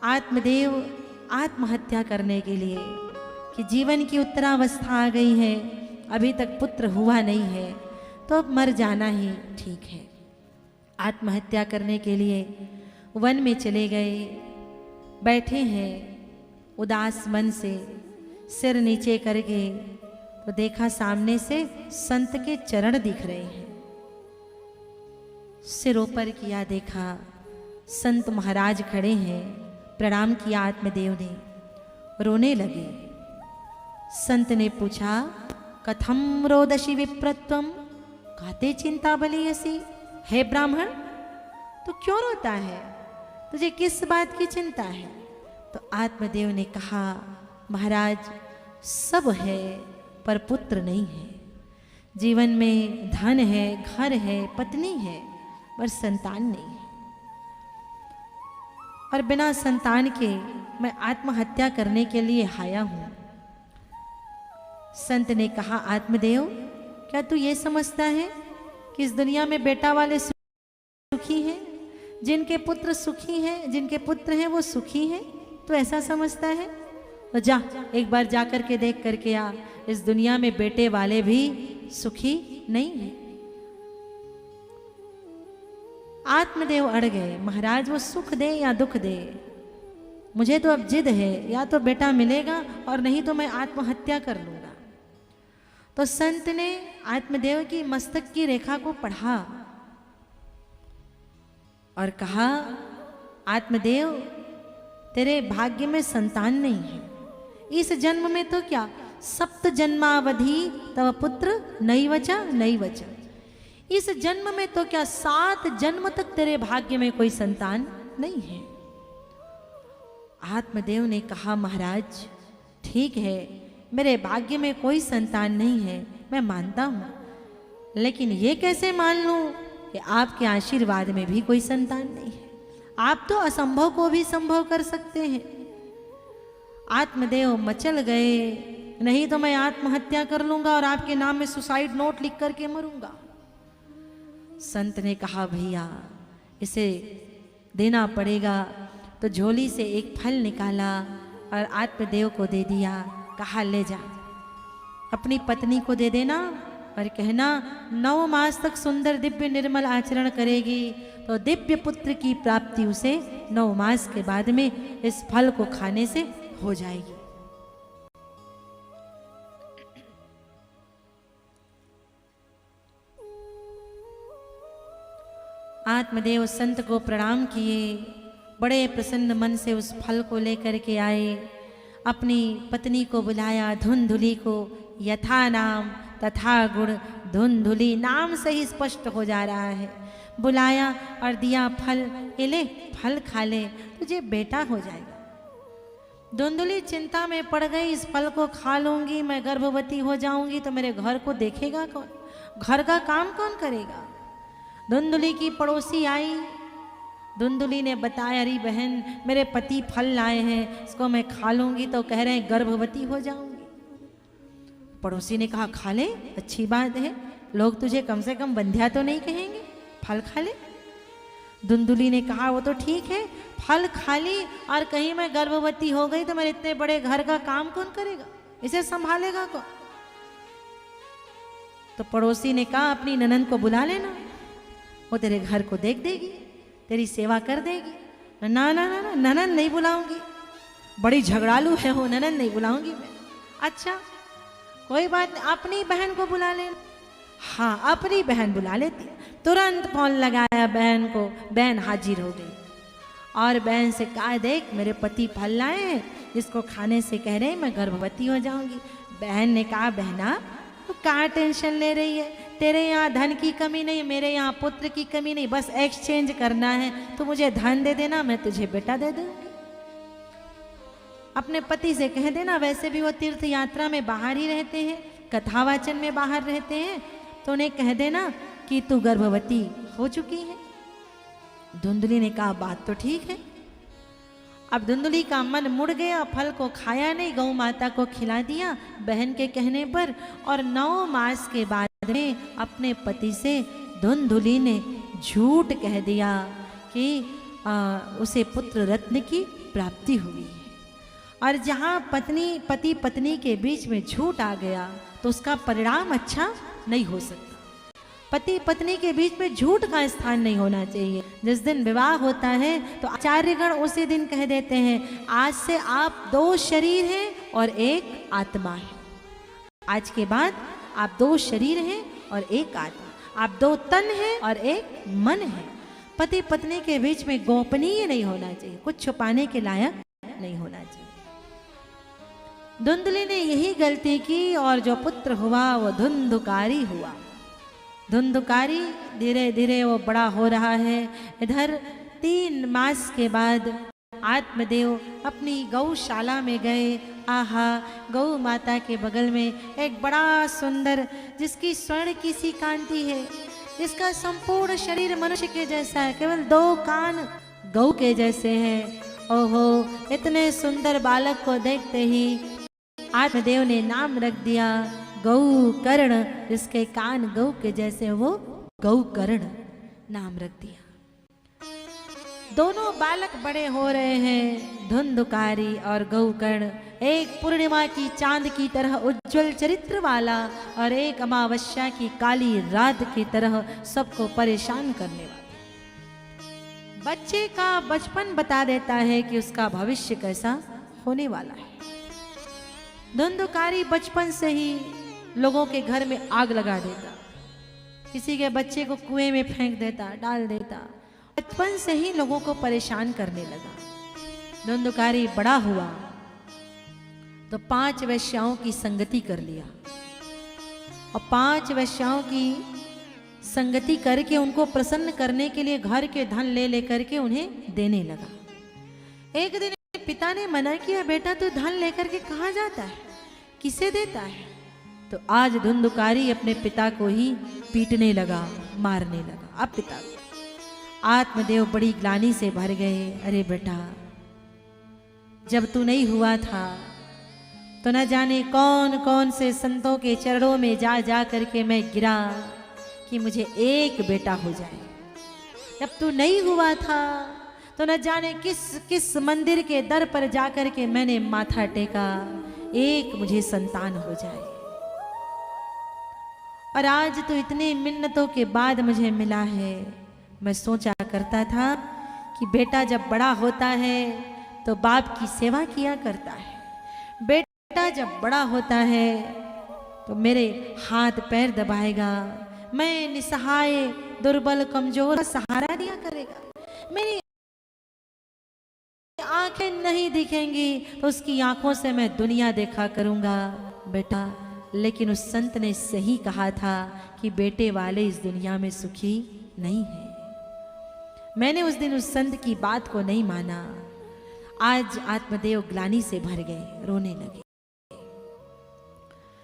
आत्मदेव आत्महत्या करने के लिए कि जीवन की उत्तरावस्था आ गई है, अभी तक पुत्र हुआ नहीं है, तो अब मर जाना ही ठीक है। आत्महत्या करने के लिए वन में चले गए, बैठे हैं उदास मन से, सिर नीचे करके, तो देखा सामने से संत के चरण दिख रहे हैं। सिर ऊपर किया, देखा संत महाराज खड़े हैं। प्रणाम किया आत्मदेव ने, रोने लगे। संत ने पूछा, कथम रोदसी विप्रत्वम काते चिंता बलियसी। हे ब्राह्मण, तू क्यों रोता है? तुझे किस बात की चिंता है? तो आत्मदेव ने कहा, महाराज सब है पर पुत्र नहीं है। जीवन में धन है, घर है, पत्नी है, पर संतान नहीं है। और बिना संतान के मैं आत्महत्या करने के लिए आया हूं। संत ने कहा, आत्मदेव क्या तू ये समझता है कि इस दुनिया में बेटा वाले सुखी हैं? जिनके पुत्र सुखी हैं, जिनके पुत्र हैं वो सुखी हैं, तो ऐसा समझता है? तो जा एक बार जा कर के देख करके आ, इस दुनिया में बेटे वाले भी सुखी नहीं है। आत्मदेव अड़ गए, महाराज वो सुख दे या दुख दे, मुझे तो अब जिद है, या तो बेटा मिलेगा और नहीं तो मैं आत्महत्या कर लूंगा। तो संत ने आत्मदेव की मस्तक की रेखा को पढ़ा और कहा, आत्मदेव तेरे भाग्य में संतान नहीं है। इस जन्म में तो क्या, सप्त जन्मावधि तव पुत्र नई वचा। इस जन्म में तो क्या 7 जन्म तक तेरे भाग्य में कोई संतान नहीं है। आत्मदेव ने कहा, महाराज ठीक है, मेरे भाग्य में कोई संतान नहीं है, मैं मानता हूं, लेकिन ये कैसे मान लूं कि आपके आशीर्वाद में भी कोई संतान नहीं है? आप तो असंभव को भी संभव कर सकते हैं। आत्मदेव मचल गए, नहीं तो मैं आत्महत्या कर लूंगा और आपके नाम में सुसाइड नोट लिख करके मरूंगा। संत ने कहा, भैया इसे देना पड़ेगा। तो झोली से एक फल निकाला और आत्मदेव को दे दिया। कहा, ले जा, अपनी पत्नी को दे देना और कहना 9 मास तक सुंदर दिव्य निर्मल आचरण करेगी तो दिव्य पुत्र की प्राप्ति उसे 9 मास के बाद में इस फल को खाने से हो जाएगी। आत्मदेव संत को प्रणाम किए, बड़े प्रसन्न मन से उस फल को लेकर के आए। अपनी पत्नी को बुलाया, धुंधुली को, यथा नाम तथा गुण धुंधुली, नाम से ही स्पष्ट हो जा रहा है। बुलाया और दिया फल, ये ले फल खा ले, तुझे बेटा हो जाएगा। धुंधुली चिंता में पड़ गई, इस फल को खा लूंगी, मैं गर्भवती हो जाऊंगी तो मेरे घर को देखेगा कौन, घर का काम कौन करेगा? धुंधुली की पड़ोसी आई, धुंधुली ने बताया, अरे बहन मेरे पति फल लाए हैं, इसको मैं खा लूंगी तो कह रहे हैं गर्भवती हो जाऊंगी। पड़ोसी ने कहा, खा ले, अच्छी बात है, लोग तुझे कम से कम बंध्या तो नहीं कहेंगे, फल खा ले। धुंधुली ने कहा, वो तो ठीक है, फल खा ली और कहीं मैं गर्भवती हो गई तो मेरे इतने बड़े घर का काम कौन करेगा, इसे संभालेगा कौन? तो पड़ोसी ने कहा, अपनी ननंद को बुला लेना, वो तेरे घर को देख देगी, तेरी सेवा कर देगी। ना ना ना ना, ननंद नहीं बुलाऊंगी, बड़ी झगड़ालू है वो, ननंद नहीं बुलाऊंगी मैं। अच्छा कोई बात नहीं, अपनी बहन को बुला लेना। हाँ, अपनी बहन बुला लेती। तुरंत फोन लगाया बहन को, बहन हाजिर हो गई और बहन से कहा, देख मेरे पति फल लाए हैं, जिसको खाने से कह रहे हैं मैं गर्भवती हो जाऊंगी। बहन ने कहा, बहना तू कहाँ टेंशन ले रही है, तेरे यहाँ धन की कमी नहीं, मेरे यहाँ पुत्र की कमी नहीं, बस एक्सचेंज करना है, तो मुझे धन दे देना, मैं तुझे बेटा दे दूंगी। अपने पति से कह देना, वैसे भी वो तीर्थ यात्रा में बाहर ही रहते हैं, कथावाचन में बाहर रहते हैं, तो उन्हें कह देना कि तू गर्भवती हो चुकी है। धुंधुली ने कहा, बात तो ठीक है। अब धुंधुली का मन मुड़ गया, फल को खाया नहीं, गौ माता को खिला दिया बहन के कहने पर, और 9 मास के बाद में अपने पति से धुंधुली ने झूठ कह दिया कि उसे पुत्र रत्न की प्राप्ति हुई है। और जहाँ पति पत्नी के बीच में झूठ आ गया तो उसका परिणाम अच्छा नहीं हो सकता। पति पत्नी के बीच में झूठ का स्थान नहीं होना चाहिए। जिस दिन विवाह होता है तो आचार्यगण उसी दिन कह देते हैं, आज से आप 2 शरीर हैं और 1 आत्मा है। आज के बाद आप 2 शरीर हैं और 1 आत्मा, आप 2 तन हैं और 1 मन है। पति पत्नी के बीच में गोपनीय नहीं होना चाहिए, कुछ छुपाने के लायक नहीं होना चाहिए। धुंधली ने यही गलती की और जो पुत्र हुआ वो धुंधुकारी हुआ। धुंधुकारी धीरे धीरे वो बड़ा हो रहा है। इधर 3 मास के बाद आत्मदेव अपनी गौशाला में गए। आहा, गौ माता के बगल में एक बड़ा सुंदर, जिसकी स्वर्ण की सी कांति है, जिसका संपूर्ण शरीर मनुष्य के जैसा है, केवल 2 कान गौ के जैसे हैं। ओहो, इतने सुंदर बालक को देखते ही आत्मदेव ने नाम रख दिया गौकर्ण। जिसके कान गौ के जैसे वो गौकर्ण नाम रख दिया। दोनों बालक बड़े हो रहे हैं, धुंधुकारी और गौकर्ण। एक पूर्णिमा की चांद की तरह उज्जवल चरित्र वाला और एक अमावस्या की काली रात की तरह सबको परेशान करने वाला। बच्चे का बचपन बता देता है कि उसका भविष्य कैसा होने वाला है। धुंधुकारी बचपन से ही लोगों के घर में आग लगा देता, किसी के बच्चे को कुएं में फेंक देता, डाल देता। बचपन से ही लोगों को परेशान करने लगा। धुंधुकारी बड़ा हुआ तो 5 वेश्याओं की संगति कर लिया और 5 वेश्याओं की संगति करके उनको प्रसन्न करने के लिए घर के धन ले लेकर के उन्हें देने लगा। एक दिन पिता ने मना किया, बेटा तू धन लेकर के कहाँ जाता है, किसे देता है? तो आज धुंधुकारी अपने पिता को ही पीटने लगा, मारने लगा। अब पिता आत्मदेव बड़ी ग्लानि से भर गए। अरे बेटा, जब तू नहीं हुआ था तो न जाने कौन कौन से संतों के चरणों में जा जा करके मैं गिरा कि मुझे एक बेटा हो जाए। जब तू नहीं हुआ था तो न जाने किस किस मंदिर के दर पर जाकर के मैंने माथा टेका, एक मुझे संतान हो जाए। और आज तो इतनी मिन्नतों के बाद मुझे मिला है। मैं सोचा करता था कि बेटा जब बड़ा होता है तो बाप की सेवा किया करता है। बेटा जब बड़ा होता है तो मेरे हाथ पैर दबाएगा, मैं निसहाय दुर्बल कमजोर का सहारा दिया करेगा। मेरी आंखें नहीं दिखेंगी तो उसकी आंखों से मैं दुनिया देखा करूंगा। बेटा, लेकिन उस संत ने सही कहा था कि बेटे वाले इस दुनिया में सुखी नहीं है। मैंने उस दिन उस संत की बात को नहीं माना। आज आत्मदेव ग्लानि से भर गए, रोने लगे।